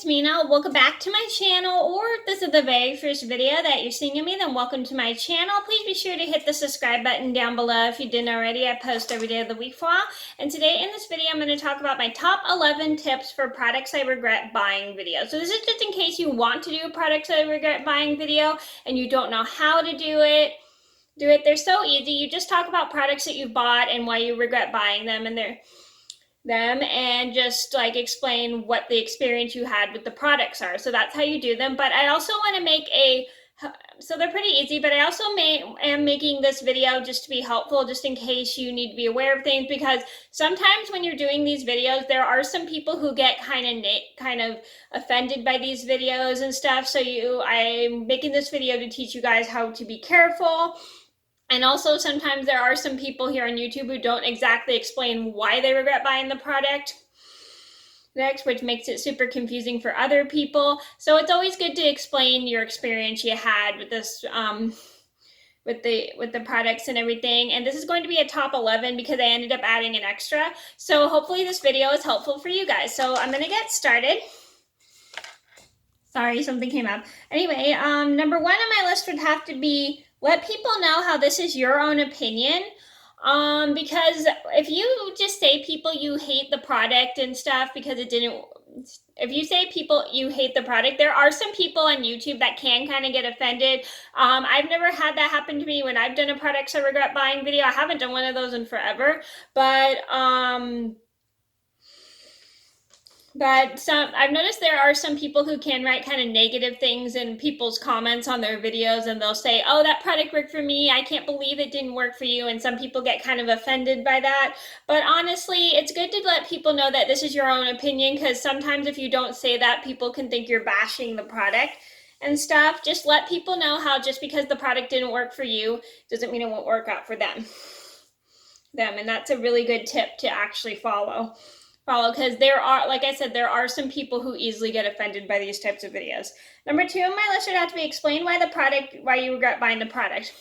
it's Mena. Welcome back to my channel, or if this is the very first video that you're seeing of me, then welcome to my channel. Please be sure to hit the subscribe button down below if you didn't already. I post every day of the week for a while. And today in this video, I'm going to talk about my top 11 tips for products I regret buying video. So this is just in case you want to do a products I regret buying video and you don't know how to do it. They're so easy. You just talk about products that you bought and why you regret buying them, and just like explain what the experience you had with the products are. So that's how you do them. But I also want to make so they're pretty easy, but I also am making this video just to be helpful, just in case you need to be aware of things, because sometimes when you're doing these videos, there are some people who get kind of offended by these videos and stuff. So I'm making this video to teach you guys how to be careful. And also sometimes there are some people here on YouTube who don't exactly explain why they regret buying the product next, which makes it super confusing for other people. So it's always good to explain your experience you had with this, with the products and everything. And this is going to be a top 11 because I ended up adding an extra. So hopefully this video is helpful for you guys. So I'm gonna get started. Sorry, something came up. Anyway, number one on my list would have to be let people know how this is your own opinion. Because if you just say people you hate the product and stuff because if you say people you hate the product, there are some people on YouTube that can kind of get offended. I've never had that happen to me when I've done a products I regret buying video. I haven't done one of those in forever, but I've noticed there are some people who can write kind of negative things in people's comments on their videos, and they'll say, oh, that product worked for me, I can't believe it didn't work for you, and some people get kind of offended by that. But honestly, it's good to let people know that this is your own opinion, because sometimes if you don't say that, people can think you're bashing the product and stuff. Just let people know how just because the product didn't work for you doesn't mean it won't work out for them. And that's a really good tip to actually follow, because there are, like I said, there are some people who easily get offended by these types of videos. Number two on my list would have to be explain why you regret buying the product.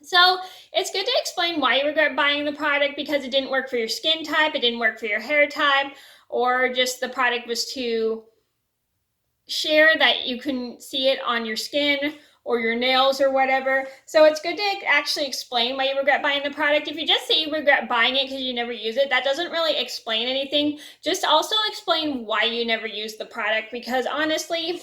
So it's good to explain why you regret buying the product, because it didn't work for your skin type, it didn't work for your hair type, or just the product was too sheer that you couldn't see it on your skin or your nails or whatever. So it's good to actually explain why you regret buying the product. If you just say you regret buying it because you never use it, that doesn't really explain anything. Just also explain why you never use the product, because honestly,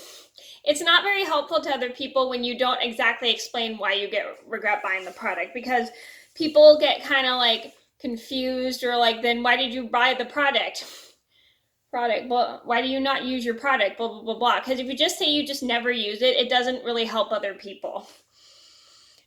it's not very helpful to other people when you don't exactly explain why you regret buying the product, because people get kind of like confused, or like, then why did you buy the product? Well, why do you not use your product? Blah, blah, blah, blah. Because if you just say you just never use it, it doesn't really help other people.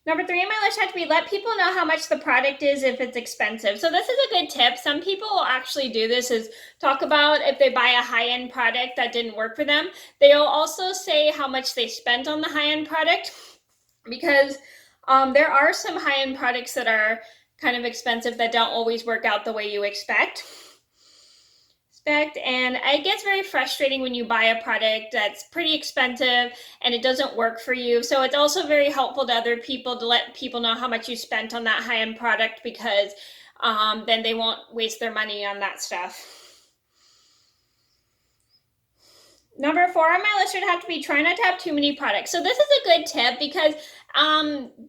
Number three on my list had to be let people know how much the product is if it's expensive. So this is a good tip. Some people will actually do this, is talk about if they buy a high-end product that didn't work for them. They'll also say how much they spent on the high-end product, because there are some high-end products that are kind of expensive that don't always work out the way you expect. And it gets very frustrating when you buy a product that's pretty expensive and it doesn't work for you. So it's also very helpful to other people to let people know how much you spent on that high-end product, because then they won't waste their money on that stuff. Number four on my list would have to be try not to have too many products. So this is a good tip, because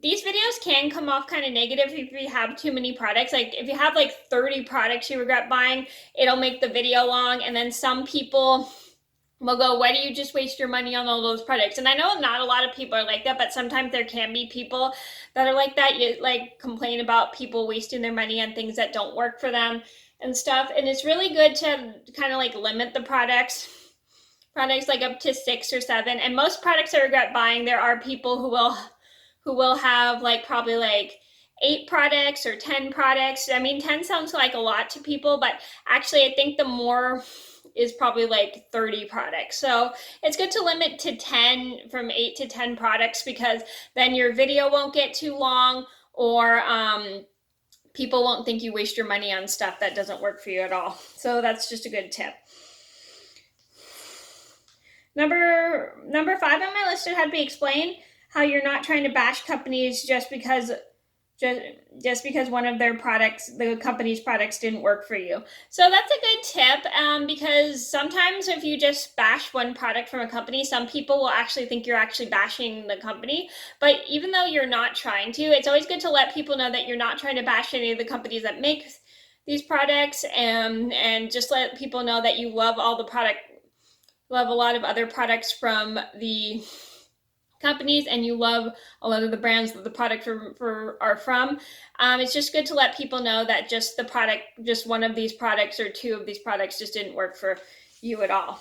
these videos can come off kind of negative if you have too many products. Like if you have like 30 products you regret buying, it'll make the video long. And then some people will go, why do you just waste your money on all those products? And I know not a lot of people are like that, but sometimes there can be people that are like that. You like complain about people wasting their money on things that don't work for them and stuff. And it's really good to kind of like limit the products like up to 6 or 7. And most products I regret buying, there are people who will have like probably like 8 products or 10 products. I mean, 10 sounds like a lot to people, but actually I think the more is probably like 30 products. So it's good to limit to 10, from 8 to 10 products, because then your video won't get too long, or people won't think you waste your money on stuff that doesn't work for you at all. So that's just a good tip. Number 5 on my list, it had to be explain how you're not trying to bash companies just because just because one of their products, the company's products, didn't work for you. So that's a good tip, because sometimes if you just bash one product from a company, some people will actually think you're actually bashing the company. But even though you're not trying to, it's always good to let people know that you're not trying to bash any of the companies that make these products, and just let people know that you love love a lot of other products from the companies, and you love a lot of the brands that the products are from. It's just good to let people know that just one of these products or two of these products just didn't work for you at all.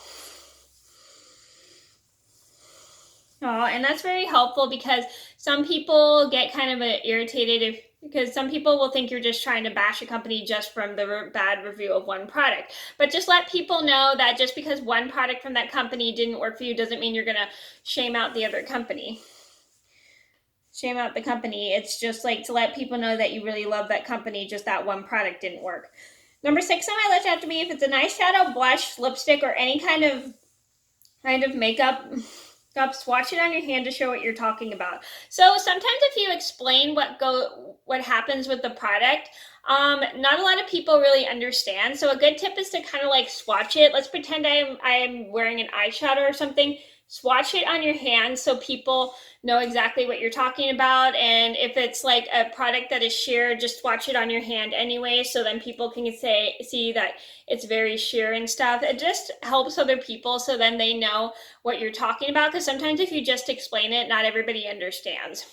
Oh, and that's very helpful, because some people get kind of irritated because some people will think you're just trying to bash a company just from the bad review of one product. But just let people know that just because one product from that company didn't work for you doesn't mean you're going to shame out the other company. Shame out the company. It's just like to let people know that you really love that company, just that one product didn't work. Number 6 on my list have to be if it's an eyeshadow, blush, lipstick, or any kind of makeup. Swatch it on your hand to show what you're talking about. So sometimes if you explain what happens with the product, not a lot of people really understand. So a good tip is to kind of like swatch it. Let's pretend I'm wearing an eyeshadow or something. Swatch it on your hand so people know exactly what you're talking about. And if it's like a product that is sheer, just swatch it on your hand anyway, so then people can see that it's very sheer and stuff. It just helps other people, so then they know what you're talking about, because sometimes if you just explain it, not everybody understands.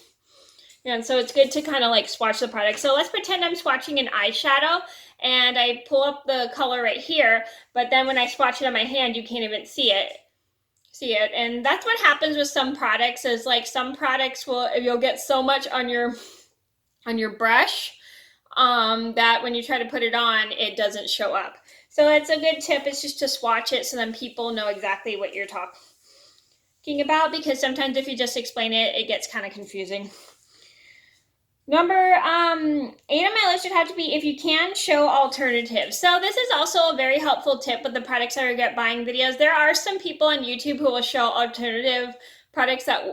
And so it's good to kind of like swatch the product. So let's pretend I'm swatching an eyeshadow, and I pull up the color right here, but then when I swatch it on my hand, you can't even see it. And that's what happens with some products, is like some products you'll get so much on your brush, that when you try to put it on, it doesn't show up. So it's a good tip is just to swatch it, so then people know exactly what you're talking about, because sometimes if you just explain it, it gets kind of confusing. Number 8 on my list would have to be if you can show alternatives. So this is also a very helpful tip with the products I regret buying videos. There are some people on YouTube who will show alternative products that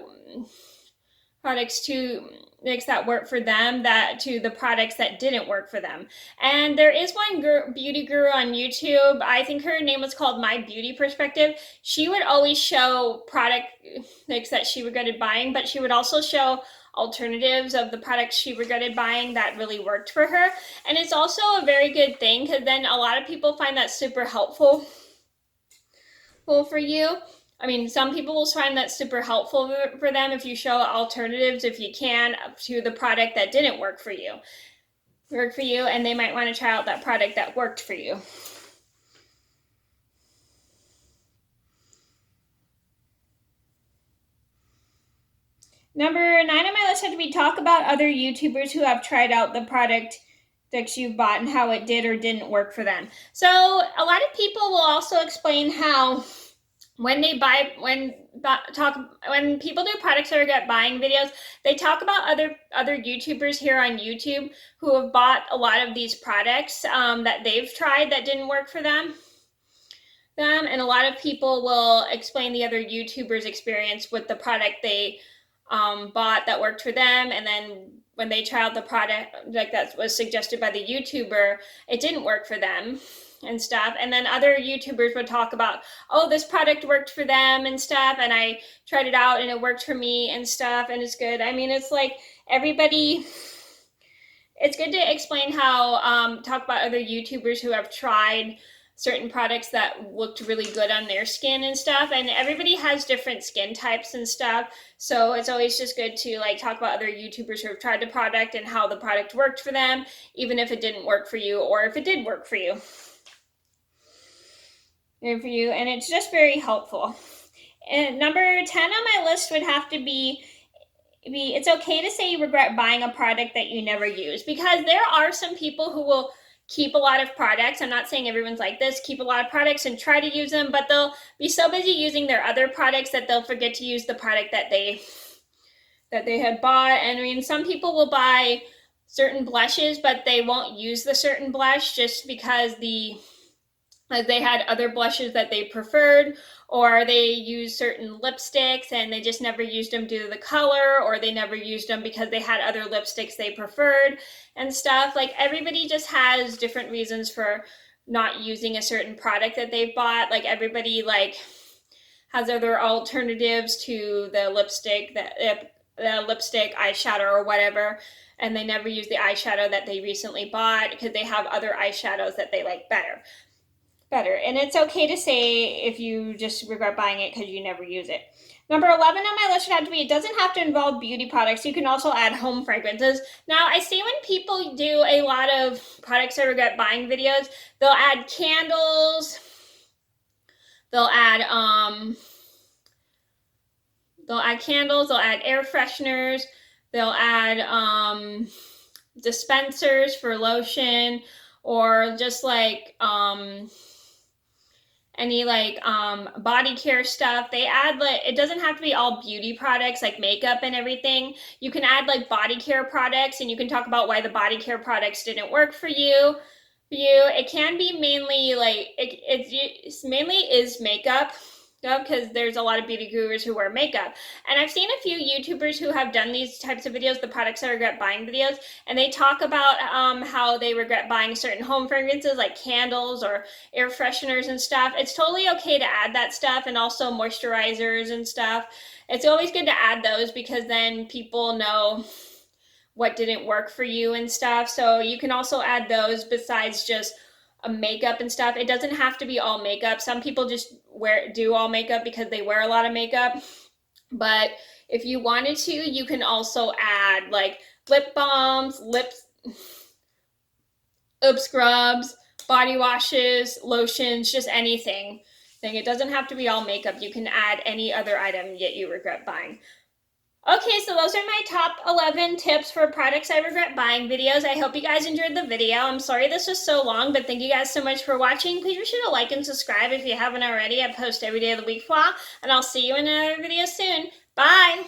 work for them to the products that didn't work for them. And there is one beauty guru on YouTube. I think her name was called My Beauty Perspective. She would always show products that she regretted buying, but she would also show alternatives of the products she regretted buying that really worked for her. And it's also a very good thing, because then a lot of people find that super helpful for you. I mean, some people will find that super helpful for them if you show alternatives, if you can, to the product that didn't work for you, and they might want to try out that product that worked for you. Number 9 on my list had to be talk about other YouTubers who have tried out the product that you've bought and how it did or didn't work for them. So a lot of people will also explain how when people do products that regret buying videos, they talk about other YouTubers here on YouTube who have bought a lot of these products that they've tried that didn't work for them. And a lot of people will explain the other YouTubers' experience with the product they bought that worked for them, and then when they tried out the product like that was suggested by the YouTuber, it didn't work for them and stuff. And then other YouTubers would talk about, oh, this product worked for them and stuff, and I tried it out and it worked for me and stuff, and it's good. I mean, it's like it's good to explain how talk about other YouTubers who have tried certain products that looked really good on their skin and stuff, and everybody has different skin types and stuff, so it's always just good to like talk about other YouTubers who have tried the product and how the product worked for them, even if it didn't work for you or if it did work for you. And it's just very helpful. And number 10 on my list would have to be it's okay to say you regret buying a product that you never use, because there are some people who will keep a lot of products. I'm not saying everyone's like this, keep a lot of products and try to use them, but they'll be so busy using their other products that they'll forget to use the product that they had bought. And I mean, some people will buy certain blushes, but they won't use the certain blush just because the They had other blushes that they preferred, or they used certain lipsticks and they just never used them due to the color, or they never used them because they had other lipsticks they preferred and stuff. Like, everybody just has different reasons for not using a certain product that they've bought. Like, everybody like has other alternatives to the lipstick, the lipstick, eyeshadow, or whatever, and they never use the eyeshadow that they recently bought because they have other eyeshadows that they like better. And it's okay to say if you just regret buying it because you never use it. Number 11 on my list should have to be, it doesn't have to involve beauty products. You can also add home fragrances. Now, I see when people do a lot of products I regret buying videos, they'll add candles, they'll add candles, they'll add air fresheners, they'll add dispensers for lotion, or just like any like body care stuff. They add, like, it doesn't have to be all beauty products like makeup and everything. You can add like body care products, and you can talk about why the body care products didn't work for you. It can be mainly like it mainly is makeup, because there's a lot of beauty gurus who wear makeup. And I've seen a few YouTubers who have done these types of videos, the products I regret buying videos, and they talk about how they regret buying certain home fragrances like candles or air fresheners and stuff. It's totally okay to add that stuff, and also moisturizers and stuff. It's always good to add those because then people know what didn't work for you and stuff. So you can also add those besides just makeup and stuff. It doesn't have to be all makeup. Some people just do all makeup because they wear a lot of makeup. But if you wanted to, you can also add like lip balms, lip scrubs, body washes, lotions, just anything. It doesn't have to be all makeup. You can add any other item yet you regret buying. Okay, so those are my top 11 tips for products I regret buying videos. I hope you guys enjoyed the video. I'm sorry this was so long, but thank you guys so much for watching. Please be sure to like and subscribe if you haven't already. I post every day of the week for a while, and I'll see you in another video soon. Bye!